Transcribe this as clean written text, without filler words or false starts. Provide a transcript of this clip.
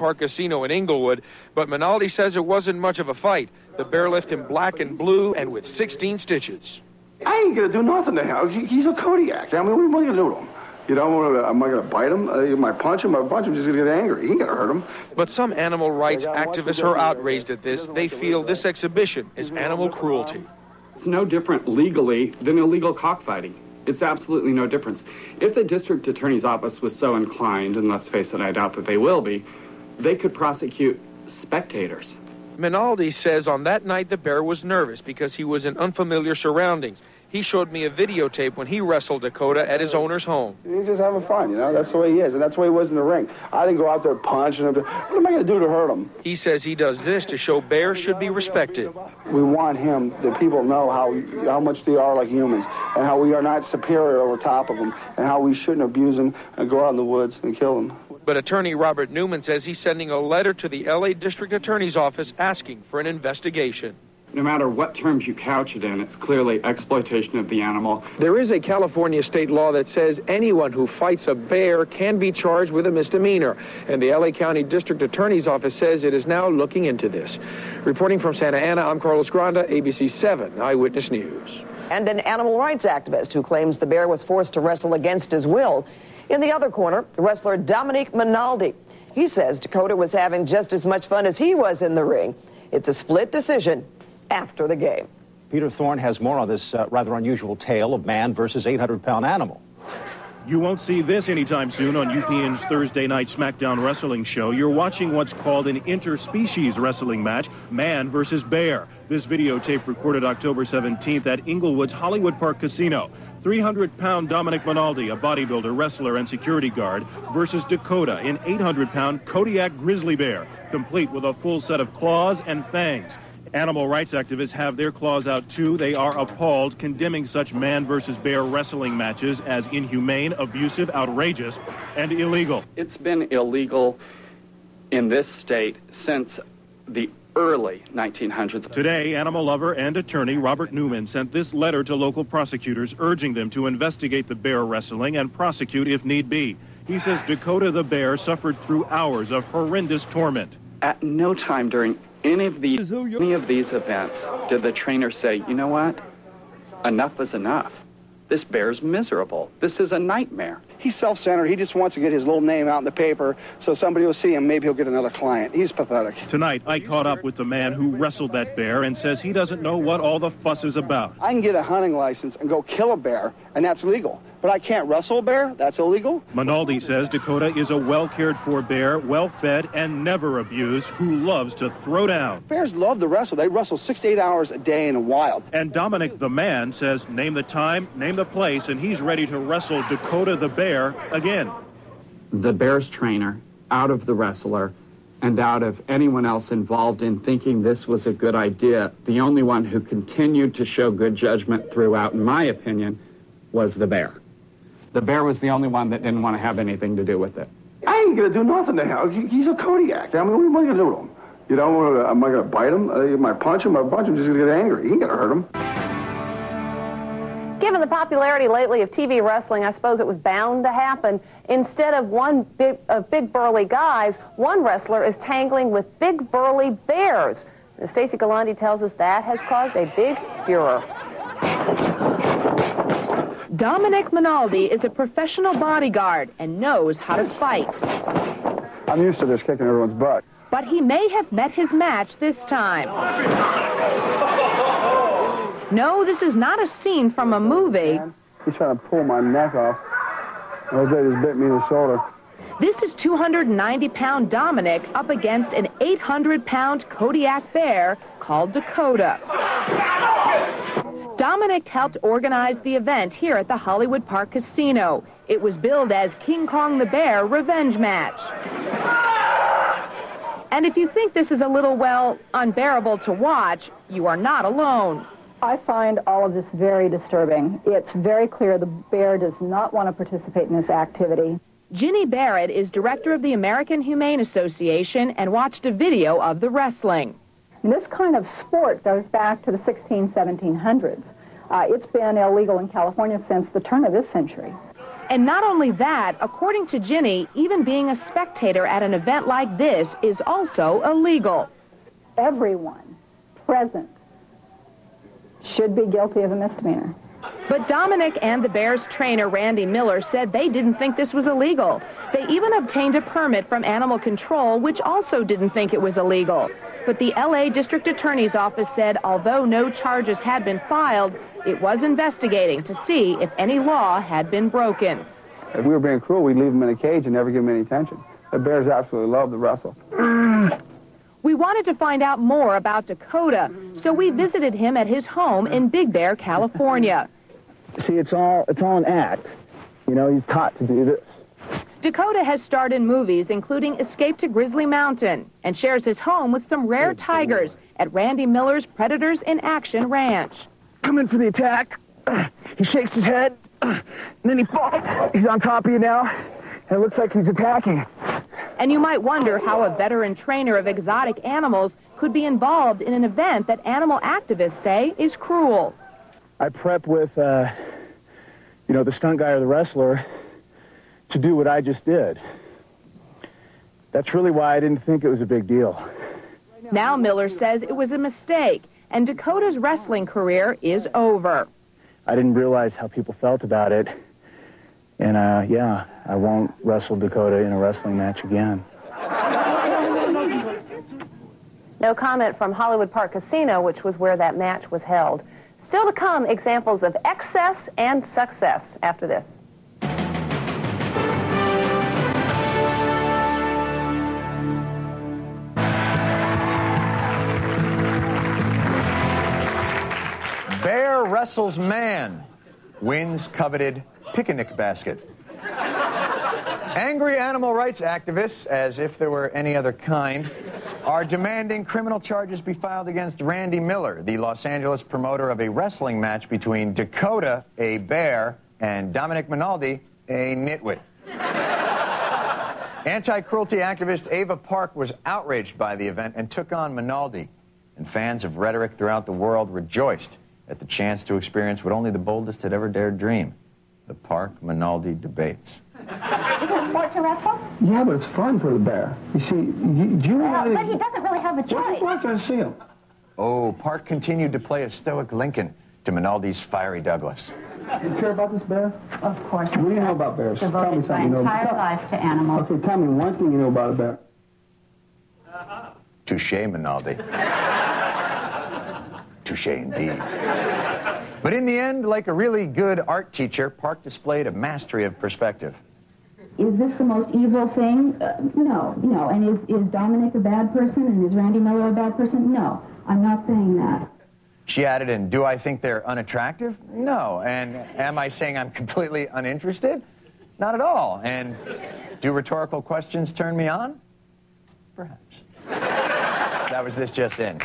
Park Casino in Inglewood, but Menaldi says it wasn't much of a fight. The bear left him black and blue and with 16 stitches. I ain't gonna do nothing to him. He's a Kodiak. I mean, what am I gonna do to him? You know, am I gonna bite him? Am I punch him? I'm just gonna get angry. He ain't gonna hurt him. But some animal rights activists are outraged at this. They feel this exhibition is animal cruelty. It's no different legally than illegal cockfighting. It's absolutely no difference. If the district attorney's office was so inclined, and let's face it, I doubt that they will be, they could prosecute spectators. Menaldi says on that night the bear was nervous because he was in unfamiliar surroundings. He showed me a videotape when he wrestled Dakota at his owner's home. He's just having fun, you know? That's the way he is, and that's the way he was in the ring. I didn't go out there punching him. What am I going to do to hurt him? He says he does this to show bears should be respected. We want him, the people know how much they are like humans, and how we are not superior over top of them, and how we shouldn't abuse them and go out in the woods and kill them. But attorney Robert Newman says he's sending a letter to the L.A. District Attorney's Office asking for an investigation. No matter what terms you couch it in, it's clearly exploitation of the animal. There is a California state law that says anyone who fights a bear can be charged with a misdemeanor. And the L.A. County District Attorney's Office says it is now looking into this. Reporting from Santa Ana, I'm Carlos Granda, ABC 7 Eyewitness News. And an animal rights activist who claims the bear was forced to wrestle against his will. In the other corner, wrestler Dominic Menaldi. He says Dakota was having just as much fun as he was in the ring. It's a split decision after the game. Peter Thorne has more on this rather unusual tale of man versus 800-pound animal. You won't see this anytime soon on UPN's Thursday night SmackDown wrestling show. You're watching what's called an interspecies wrestling match, man versus bear. This videotape recorded October 17th at Inglewood's Hollywood Park Casino. 300-pound Dominic Menaldi, a bodybuilder, wrestler, and security guard, versus Dakota, an 800-pound Kodiak Grizzly Bear, complete with a full set of claws and fangs. Animal rights activists have their claws out, too. They are appalled, condemning such man versus bear wrestling matches as inhumane, abusive, outrageous, and illegal. It's been illegal in this state since the early 1900s. Today, animal lover and attorney Robert Newman sent this letter to local prosecutors urging them to investigate the bear wrestling and prosecute if need be. He says Dakota the bear suffered through hours of horrendous torment. At no time during any of these events did the trainer say, you know what, enough is enough. This bear's miserable. This is a nightmare. He's self-centered. He just wants to get his little name out in the paper so somebody will see him. Maybe he'll get another client. He's pathetic. Tonight, I caught up with the man who wrestled that bear and says he doesn't know what all the fuss is about. I can get a hunting license and go kill a bear, and that's legal. But I can't wrestle a bear? That's illegal? Menaldi says Dakota is a well-cared-for bear, well-fed, and never abused, who loves to throw down. Bears love to wrestle. They wrestle 6 to 8 hours a day in the wild. And Dominic the man says name the time, name the place, and he's ready to wrestle Dakota the bear again. The bear's trainer, out of the wrestler, and out of anyone else involved in thinking this was a good idea, the only one who continued to show good judgment throughout, in my opinion, was the bear. The bear was the only one that didn't want to have anything to do with it. I ain't going to do nothing to him. He's a Kodiak. I mean, what am I going to do to him? You know, am I going to bite him? Am I punch him? I'm just going to get angry. He ain't going to hurt him. Given the popularity lately of TV wrestling, I suppose it was bound to happen. Instead of big burly guys, one wrestler is tangling with big burly bears. Stacey Galante tells us that has caused a big furor. Dominic Menaldi is a professional bodyguard and knows how to fight. I'm used to this kicking everyone's butt. But he may have met his match this time. No, this is not a scene from a movie. He's trying to pull my neck off. Jose just bit me in the shoulder. This is 290-pound Dominic up against an 800-pound Kodiak bear called Dakota. Dominic helped organize the event here at the Hollywood Park Casino. It was billed as King Kong the Bear Revenge Match. And if you think this is a little, well, unbearable to watch, you are not alone. I find all of this very disturbing. It's very clear the bear does not want to participate in this activity. Ginny Barrett is director of the American Humane Association and watched a video of the wrestling. And this kind of sport goes back to the 1700s. It's been illegal in California since the turn of this century. And not only that, according to Ginny, even being a spectator at an event like this is also illegal. Everyone present should be guilty of a misdemeanor. But Dominic and the Bears trainer, Randy Miller, said they didn't think this was illegal. They even obtained a permit from Animal Control, which also didn't think it was illegal. But the L.A. District Attorney's Office said although no charges had been filed, it was investigating to see if any law had been broken. If we were being cruel, we'd leave them in a cage and never give them any attention. The Bears absolutely love to wrestle. We wanted to find out more about Dakota, so we visited him at his home in Big Bear, California. See, it's all an act. You know, he's taught to do this. Dakota has starred in movies, including Escape to Grizzly Mountain, and shares his home with some rare tigers at Randy Miller's Predators in Action Ranch. Come in for the attack. He shakes his head, and then he falls. He's on top of you now, and it looks like he's attacking. And you might wonder how a veteran trainer of exotic animals could be involved in an event that animal activists say is cruel. I prep with, the stunt guy or the wrestler to do what I just did. That's really why I didn't think it was a big deal. Now Miller says it was a mistake, and Dakota's wrestling career is over. I didn't realize how people felt about it. And, I won't wrestle Dakota in a wrestling match again. No comment from Hollywood Park Casino, which was where that match was held. Still to come, examples of excess and success after this. Bear wrestles man, wins coveted picnic basket. Angry animal rights activists, as if there were any other kind, are demanding criminal charges be filed against Randy Miller, the Los Angeles promoter of a wrestling match between Dakota, a bear, and Dominic Menaldi, a nitwit. Anti-cruelty activist Ava Park was outraged by the event and took on Menaldi, and fans of rhetoric throughout the world rejoiced at the chance to experience what only the boldest had ever dared dream, the Park-Menaldi debates. Isn't it sport to wrestle? Yeah, but it's fun for the bear. You see, do you know... But he doesn't really have a choice. Watch us see him. Oh, Park continued to play a stoic Lincoln to Menaldi's fiery Douglas. You care about this bear? Of course. What do you know about bears? Tell me Devoted my something you know. entire life to animals. Okay, tell me one thing you know about a bear. Touché, Menaldi. Touché indeed. But in the end, like a really good art teacher, Park displayed a mastery of perspective. Is this the most evil thing? No. And is Dominic a bad person and is Randy Miller a bad person? No, I'm not saying that. She added, and do I think they're unattractive? No. And am I saying I'm completely uninterested? Not at all. And do rhetorical questions turn me on? Perhaps. That was This Just In.